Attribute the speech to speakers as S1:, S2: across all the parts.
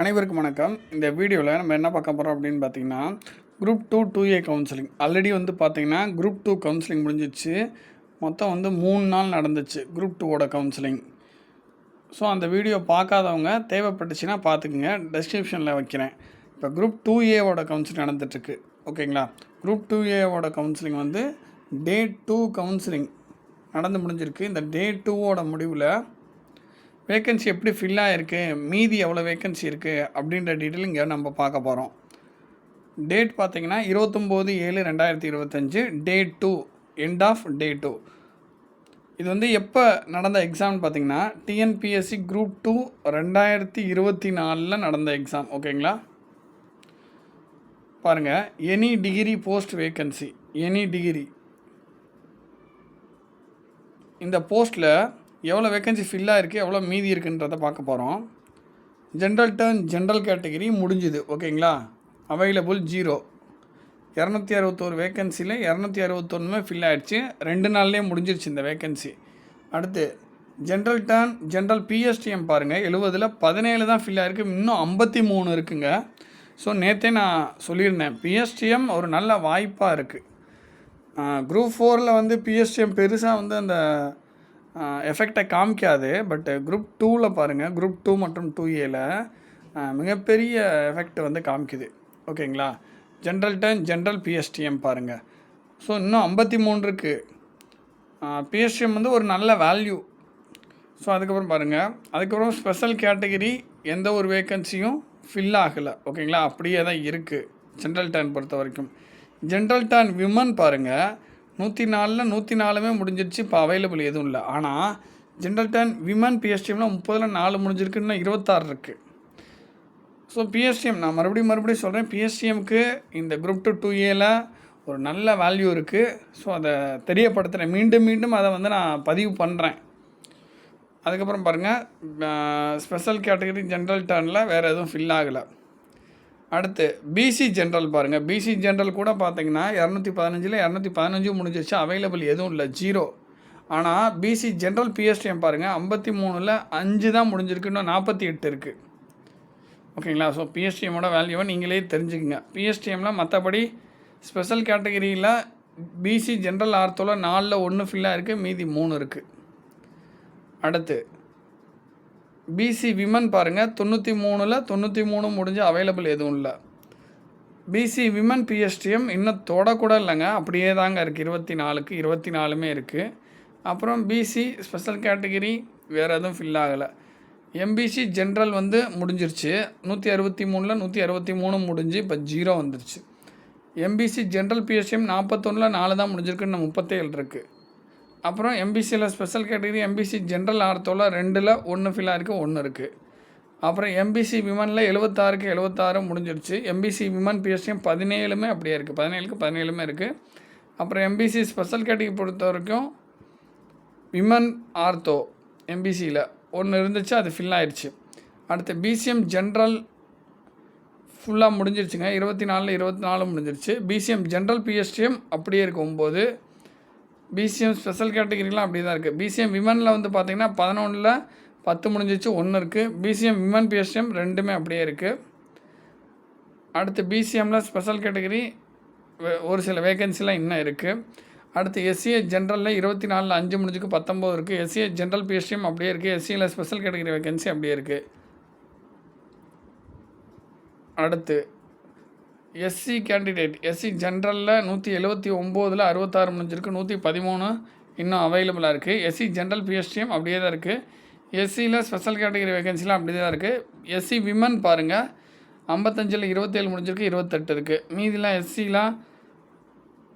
S1: அனைவருக்கும் வணக்கம். இந்த வீடியோவில் நம்ம என்ன பார்க்க போகிறோம் அப்படின்னு பார்த்தீங்கன்னா, குரூப் 2 2A கவுன்சிலிங் ஆல்ரெடி பார்த்தீங்கன்னா குரூப் 2 கவுன்சிலிங் முடிஞ்சிச்சு. மொத்தம் 3 நாள் நடந்துச்சு குரூப் 2ஓட கவுன்சிலிங். ஸோ அந்த வீடியோ பார்க்காதவங்க தேவைப்பட்டுச்சுன்னா பார்த்துக்குங்க, டெஸ்கிரிப்ஷனில் வைக்கிறேன். இப்போ குரூப் 2Aவோட கவுன்சிலிங் நடந்துட்டுருக்கு, ஓகேங்களா? குரூப் 2Aவோட கவுன்சிலிங் டே 2 கவுன்சிலிங் நடந்து முடிஞ்சிருக்கு. இந்த டே 2ஓட முடிவில் வேக்கன்சி எப்படி ஃபில் ஆகிருக்கு, மீதி எவ்வளோ வேக்கன்சி இருக்குது அப்படின்ற டீட்டெயில் இங்கே நம்ம பார்க்க போகிறோம். டேட் பார்த்திங்கன்னா 29/7/2025 டே 2, எண்ட் ஆஃப் டே 2. இது எப்போ நடந்த எக்ஸாம்னு பார்த்திங்கன்னா டிஎன்பிஎஸ்சி குரூப் 2 2024 நடந்த எக்ஸாம், ஓகேங்களா? பாருங்கள், any degree post vacancy, any degree. இந்த போஸ்ட்டில் எவ்வளோ வேக்கன்சி ஃபில்லாக இருக்குது, எவ்வளோ மீதி இருக்குன்றதை பார்க்க போகிறோம். ஜென்ரல் டர்ன் ஜென்ரல் கேட்டகிரி முடிஞ்சுது, ஓகேங்களா? அவைலபிள் 0. 261 வேக்கன்சியில் 261 ஃபில் ஆகிடுச்சு. 2 நாள்லேயே முடிஞ்சிருச்சு இந்த வேக்கன்சி. அடுத்து ஜென்ரல் டர்ன் ஜென்ரல் பிஎஸ்டிஎம் பாருங்கள், 70ல் 17 தான் ஃபில் ஆகிருக்கு, இன்னும் 53 இருக்குங்க. ஸோ நேற்றே நான் சொல்லியிருந்தேன், பிஎஸ்டிஎம் ஒரு நல்ல வாய்ப்பாக இருக்குது. குரூப் 4ல் பிஎஸ்டிஎம் பெருசாக அந்த எஃபெக்டை காமிக்காது. பட் குரூப் 2ல் பாருங்கள், குரூப் 2 மற்றும் 2Aல மிகப்பெரிய எஃபெக்ட் காமிக்குது, ஓகேங்களா? ஜென்ரல் டர்ன் ஜென்ரல் பிஎஸ்டிஎம் பாருங்கள். ஸோ இன்னும் 53 இருக்குது. பிஎஸ்டிஎம் ஒரு நல்ல வேல்யூ. ஸோ அதுக்கப்புறம் பாருங்கள், அதுக்கப்புறம் ஸ்பெஷல் கேட்டகிரி எந்த ஒரு வேக்கன்சியும் ஃபில் ஆகலை, ஓகேங்களா? அப்படியே தான் இருக்குது ஜென்ரல் டர்ன் பொறுத்த வரைக்கும். ஜென்ரல் டர்ன் விமன் பாருங்கள், 104ல் 104 முடிஞ்சிருச்சு. இப்போ அவைலபிள் எதுவும் இல்லை. ஆனால் ஜென்ரல் டர்ன் விமன் பிஎஸ்டிஎம்மில் 30ல் 4 முடிஞ்சிருக்கு, இன்னும் 26 இருக்குது. ஸோ பிஎஸ்டிஎம் நான் மறுபடியும் சொல்கிறேன், பிஎஸ்டிஎம்க்கு இந்த குரூப் 2 2Aல ஒரு நல்ல வேல்யூ இருக்குது. ஸோ அதை தெரியப்படுத்துகிறேன், மீண்டும் அதை நான் பதிவு பண்ணுறேன். அதுக்கப்புறம் பாருங்கள், ஸ்பெஷல் கேட்டகரி ஜென்ரல் டர்னில் வேறு எதுவும் ஃபில் ஆகலை. அடுத்து பிசி ஜென்ரல் பாருங்கள், பிசி ஜென்ரல் கூட பார்த்தீங்கன்னா 215ல் 215 முடிஞ்சிச்சு, அவைலபிள் எதுவும் இல்லை, 0. ஆனால் பிசி ஜென்ரல் பிஎஸ்டிஎம் பாருங்கள், 53ல் 5 தான் முடிஞ்சிருக்கு, இன்னும் 48 இருக்குது, ஓகேங்களா? ஸோ பிஎஸ்டிஎம்மோட வேல்யூவை நீங்களே தெரிஞ்சுக்கங்க. பிஎஸ்டிஎம்மில் மற்றபடி ஸ்பெஷல் கேட்டகரியில் பிசி ஜென்ரல் ஆர்த்தோவில் 4ல் 1 ஃபில்லாக இருக்குது, மீதி 3 இருக்குது. அடுத்து பிசி விமன் பாருங்கள், 93ல் 93 முடிஞ்சு அவைலபிள் எதுவும் இல்லை. பிசி விமன் பிஎஸ்டிஎம் இன்னும் தொடக்கூட இல்லைங்க, அப்படியே தாங்க இருக்குது, 24க்கு 24 இருக்குது. அப்புறம் பிசி ஸ்பெஷல் கேட்டகிரி வேறு எதுவும் ஃபில் ஆகலை. எம்பிசி ஜென்ரல் முடிஞ்சிருச்சு, 163ல் 163 முடிஞ்சு இப்போ 0 வந்துருச்சு. எம்பிசி ஜென்ரல் பிஎஸ்டிஎம் 41ல் 4 தான் முடிஞ்சிருக்கு, இன்னும் 37 இருக்குது. அப்புறம் எம்பிசியில் ஸ்பெஷல் கேட்டகரி எம்பிசி ஜென்ரல் ஆர்த்தோவில் 2ல் 1 ஃபில்லாக இருக்குது, 1 இருக்குது. அப்புறம் எம்பிசி விமனில் 76க்கு 76 முடிஞ்சிருச்சு. எம்பிசி விமன் பிஎஸ்டிஎம் 17 அப்படியே இருக்குது, 17க்கு 17 இருக்குது. அப்புறம் எம்பிசி ஸ்பெஷல் கேட்டகரி பொறுத்த வரைக்கும் விமன் ஆர்த்தோ எம்பிசியில் 1 இருந்துச்சு, அது ஃபில் ஆயிடுச்சு. அடுத்து பிசிஎம் ஜென்ரல் ஃபுல்லாக முடிஞ்சிருச்சுங்க, 24ல் 24 முடிஞ்சிருச்சு. பிசிஎம் ஜென்ரல் பிஎஸ்டிஎம் அப்படியே இருக்குது, 9. பிசிஎம் ஸ்பெஷல் கேட்டகிரிலாம் அப்படி தான் இருக்குது. பிசிஎம் விமனில் பார்த்திங்கன்னா 11ல் 10 முடிஞ்சிச்சு, 1 இருக்குது. பிசிஎம் விமன் பிஎஸ்டிஎம் 2 அப்படியே இருக்குது. அடுத்து பிசிஎம்மில் ஸ்பெஷல் கேட்டகிரி ஒரு சில வேகன்சிலாம் இன்னும் இருக்குது. அடுத்து எஸ்சிஏ ஜென்ரலில் 24ல் 5 முடிஞ்சுக்கு 19 இருக்குது. எஸ்சிஏ ஜென்ரல் பிஎஸ்டிஎம் அப்படியே இருக்குது. எஸ்சியில் ஸ்பெஷல் கேட்டகிரி வேகன்சி அப்படியே இருக்குது. அடுத்து எஸ்சி கேண்டிடேட், எஸ்சி ஜென்ரலில் 179ல் 66 முடிஞ்சிருக்கு, 113 இன்னும் அவைலபிளாக இருக்குது. எஸ்சி ஜென்ரல் பிஎஸ்டிஎம் அப்படியே தான் இருக்குது. எஸ்சியில் ஸ்பெஷல் கேட்டகரி வேகன்சிலாம் அப்படியே தான் இருக்குது. எஸ்சி விமன் பாருங்கள், 55ல் 27 முடிஞ்சிருக்கு, 28 இருக்குது. மீதிலாம் எஸ்சிலாம்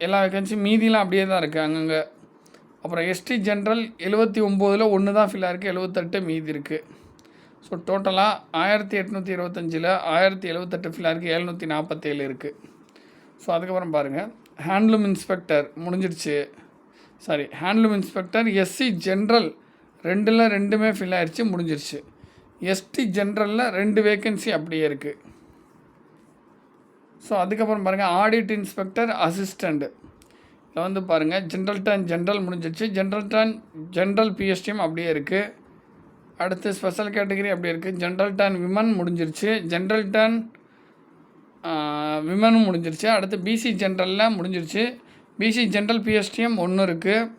S1: எல்லா வேகன்சி மீதிலாம் அப்படியே தான் இருக்குது அங்கங்கே. அப்புறம் எஸ்டி ஜென்ரல் 79ல் 1 தான் ஃபில்லாக இருக்குது, 78 மீதி இருக்குது. ஸோ டோட்டலாக 1825ல் 1078 ஃபில்லாக இருக்குது, 747 இருக்குது. ஸோ அதுக்கப்புறம் பாருங்கள், ஹேண்ட்லூம் இன்ஸ்பெக்டர் முடிஞ்சிடுச்சு. ஹேண்ட்லூம் இன்ஸ்பெக்டர் எஸ்சி ஜென்ரல் 2ல் 2 ஃபில் ஆயிடுச்சு, முடிஞ்சிருச்சு. எஸ்டி ஜென்ரலில் 2 வேக்கன்சி அப்படியே இருக்குது. ஸோ அதுக்கப்புறம் பாருங்கள், ஆடிட் இன்ஸ்பெக்டர் அசிஸ்டண்ட் இதில் பாருங்கள், ஜென்ரல் டர்ன் ஜென்ரல் முடிஞ்சிருச்சு. ஜென்ரல் டர்ன் ஜென்ரல் பிஎஸ்டிஎம் அப்படியே இருக்குது. அடுத்து ஸ்பெஷல் கேட்டகரி அப்படி இருக்குது. ஜென்ரல் டர்ன் விமன் முடிஞ்சிருச்சு. ஜென்ரல் டர்ன் விமனும் முடிஞ்சிருச்சு. அடுத்து பிசி ஜென்ரலில் முடிஞ்சிருச்சு. பிசி ஜென்ரல் பிஎஸ்டிஎம் ஒன்று இருக்குது.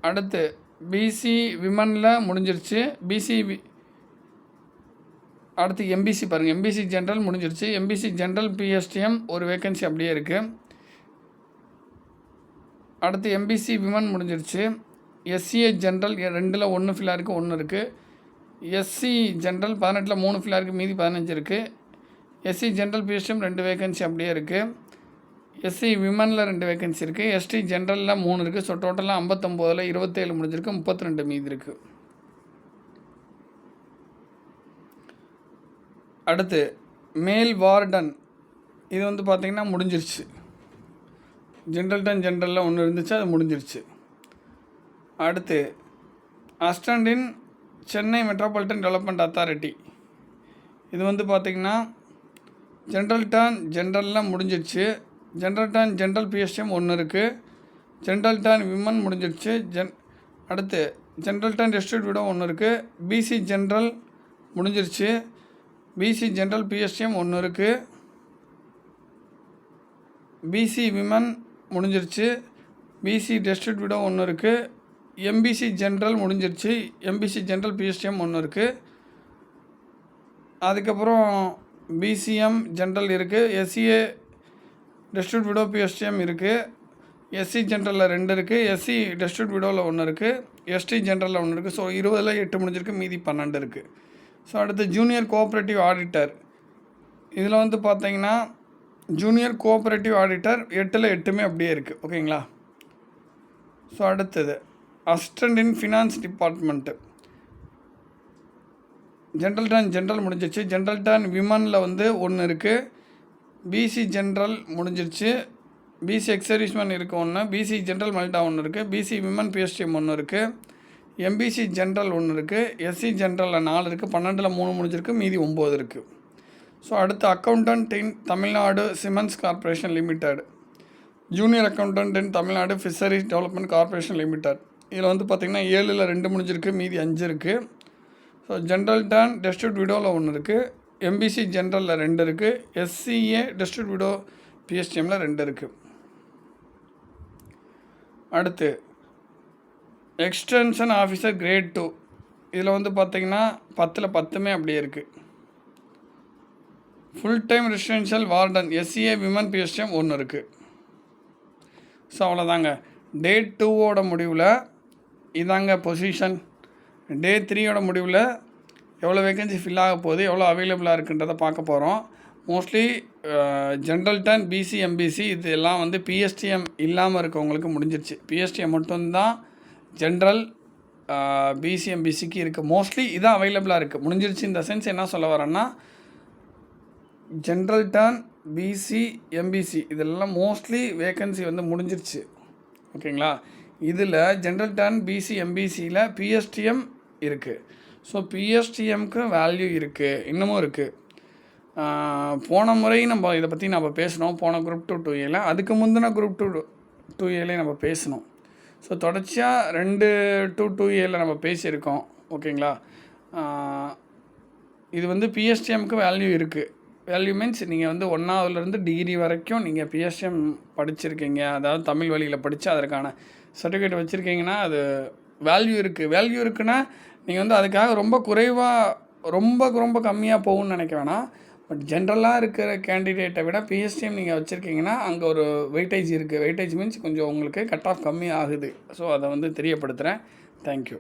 S1: அடுத்து பிசி விமனில் முடிஞ்சிருச்சு. அடுத்து எம்பிசி பாருங்கள், எம்பிசி ஜென்ரல் முடிஞ்சிருச்சு. எம்பிசி ஜென்ரல் பிஎஸ்டிஎம் ஒரு வேக்கன்சி அப்படியே இருக்குது. அடுத்து எம்பிசி விமன் முடிஞ்சிருச்சு. எஸ்சிஏ ஜென்ரல் 2ல் 1 ஃபில்லாக இருக்குது, 1 இருக்குது. எஸ்சி ஜென்ரல் 18ல் 3 ஃபில்லாக இருக்குது, மீதி 15 இருக்குது. எஸ்சி ஜென்ரல் பிஎஸ்டிஎம் 2 வேக்கன்சி அப்படியே இருக்குது. எஸ்சி விமனில் 2 வேக்கன்சி இருக்குது. எஸ்டி ஜென்ரலில் 3 இருக்குது. ஸோ டோட்டலாக 59ல் 27 முடிஞ்சிருக்கு, 32 மீதி இருக்குது. அடுத்து மேல் வார்டன் இது வந்து பார்த்திங்கன்னா முடிஞ்சிருச்சு. ஜென்ரல் டர்ன் ஜென்ரலில் 1 இருந்துச்சு, அது முடிஞ்சிருச்சு. அடுத்து அசிஸ்டண்ட் இன் சென்னை மெட்ரோபாலிட்டன் டெவலப்மெண்ட் அத்தாரிட்டி இது வந்து பார்த்திங்கன்னா ஜென்ரல் டர்ன் ஜென்ரலில் முடிஞ்சிருச்சு. ஜென்ரல் டர்ன் ஜென்ரல் பிஎஸ்டிஎம் 1 இருக்குது. ஜென்ரல் டர்ன் விமன் முடிஞ்சிருச்சு. அடுத்து ஜென்ரல் டர்ன் டிஸ்ட்ரிக்ட் விடோ 1 இருக்குது. பிசி ஜென்ரல் முடிஞ்சிருச்சு. பிசி ஜென்ரல் பிஎஸ்டிஎம் 1 இருக்குது. பிசி விமன் முடிஞ்சிருச்சு. பிசி டிஸ்ட்ரிக்ட் விடோ 1 இருக்குது. எம்பிசி ஜென்ரல் முடிஞ்சிருச்சு. எம்பிசி ஜென்ரல் பிஎஸ்டிஎம் 1 இருக்குது. அதுக்கப்புறம் பிசிஎம் ஜென்ரல் இருக்குது. எஸ்சிஏ டிஸ்ட்ரிக்ட் விடோ பிஎஸ்டிஎம் இருக்குது. எஸ்சி ஜென்ரலில் 2 இருக்குது. எஸ்சி டிஸ்ட்ரிக்ட் விடோவில் 1 இருக்குது. எஸ்டி ஜென்ரலில் 1 இருக்குது. ஸோ 20ல் 8 முடிஞ்சிருக்கு, மீதி 12 இருக்குது. ஸோ அடுத்து ஜூனியர் கோஆப்ரேட்டிவ் ஆடிட்டர் இதில் வந்து பார்த்தீங்கன்னா ஜூனியர் கோஆப்ரேட்டிவ் ஆடிட்டர் 8ல் 8மே அப்படியே இருக்குது. ஓகேங்களா. ஸோ அடுத்தது அசிஸ்டண்ட் இன் finance department general turn general முடிஞ்சிருச்சு. ஜென்ரல் டர்ன் விமனில் வந்து 1 இருக்குது. பிசி ஜென்ரல் முடிஞ்சிருச்சு. பிசி எக்ஸர்வீஸ்மேன் இருக்குது 1. பிசி ஜென்ரல் மல்டா 1 இருக்குது. பிசி விமன் பிஎஸ்டிஎம் 1 இருக்குது. எம்பிசி ஜென்ரல் 1 இருக்குது. எஸ்சி ஜென்ரலில் 4 இருக்குது. 12ல் 3 முடிஞ்சிருக்கு, மீதி 9 இருக்குது. ஸோ அடுத்து accountant in Tamil Nadu cements corporation limited junior accountant in Tamil Nadu fisheries development corporation limited இதில் வந்து பார்த்திங்கன்னா 7ல் 2 முடிஞ்சிருக்கு, மீதி 5 இருக்குது. ஸோ ஜென்ரல் டர்ன் டிஸ்ட்ரிக்ட் விடோவில் 1 இருக்குது. எம்பிசி ஜென்ரலில் 2 இருக்குது. எஸ்சிஏ டிஸ்ட்ரிக்ட் விடோ பிஎஸ்டிஎம்மில் 2 இருக்குது. அடுத்து எக்ஸ்டென்ஷன் ஆஃபீஸர் கிரேட் 2 இதில் வந்து பார்த்திங்கன்னா 10ல் 10மே அப்படியே இருக்குது. Full time residential warden SCA women PSTM 1 இருக்குது. ஸோ அவ்வளோதாங்க. டே 2வோட முடிவில் இதாங்க பொசிஷன். டே 3யோட முடிவில் எவ்வளோ வேக்கன்சி ஃபில் ஆக போகுது, எவ்வளோ அவைலபிளாக இருக்குன்றதை பார்க்க போகிறோம். Mostly general turn BC MBC இது எல்லாம் வந்து பிஎஸ்டிஎம் இல்லாமல் இருக்கவங்களுக்கு முடிஞ்சிருச்சு. பிஎஸ்டிஎம் மட்டும்தான் ஜென்ரல் பிசி எம்பிசிக்கு இருக்குது. மோஸ்ட்லி இதான் அவைலபிளாக இருக்குது. முடிஞ்சிருச்சு இந்த சென்ஸ் என்ன சொல்ல வரேன்னா ஜென்ரல் டர்ன் பிசி எம்பிசி இதெல்லாம் மோஸ்ட்லி வேக்கன்சி வந்து முடிஞ்சிருச்சு. ஓகேங்களா. இதில் ஜென்ரல் டர்ன் பிசி எம்பிசியில் பிஎஸ்டிஎம் இருக்குது. ஸோ பிஎஸ்டிஎம்க்கு வேல்யூ இருக்குது, இன்னமும் இருக்குது. போன முறை நம்ம இதை பற்றி நம்ம பேசினோம், போன குரூப் 2 2Aல. அதுக்கு முந்தின குரூப் 2 2Aல நம்ம பேசினோம். ஸோ தொடர்ச்சியாக 2 to 2Aல நம்ம பேசியிருக்கோம். ஓகேங்களா. இது வந்து பிஎஸ்டிஎம்க்கு வேல்யூ இருக்குது. வேல்யூ மீன்ஸ் நீங்கள் வந்து 1ஆவதுலேருந்து டிகிரி வரைக்கும் நீங்கள் பிஎஸ்டிஎம் படிச்சிருக்கீங்க, அதாவது தமிழ் வழியில் படித்து அதற்கான சர்டிஃபிகேட் வச்சுருக்கீங்கன்னா அது வேல்யூ இருக்குது. வேல்யூ இருக்குன்னா நீங்கள் வந்து அதுக்காக ரொம்ப குறைவாக ரொம்ப கம்மியாக போகும்னு நினைக்க வேணாம். பட் ஜென்ரலாக இருக்கிற கேண்டிடேட்டை விட பிஎஸ்டிஎம் நீங்கள் வச்சுருக்கீங்கன்னா அங்கே ஒரு வெயிட்டேஜ் இருக்குது. வெயிட்டேஜ் மீன்ஸ் கொஞ்சம் உங்களுக்கு கட் ஆஃப் கம்மி ஆகுது. ஸோ அதை வந்து தெரியப்படுத்துகிறேன். தேங்க்யூ.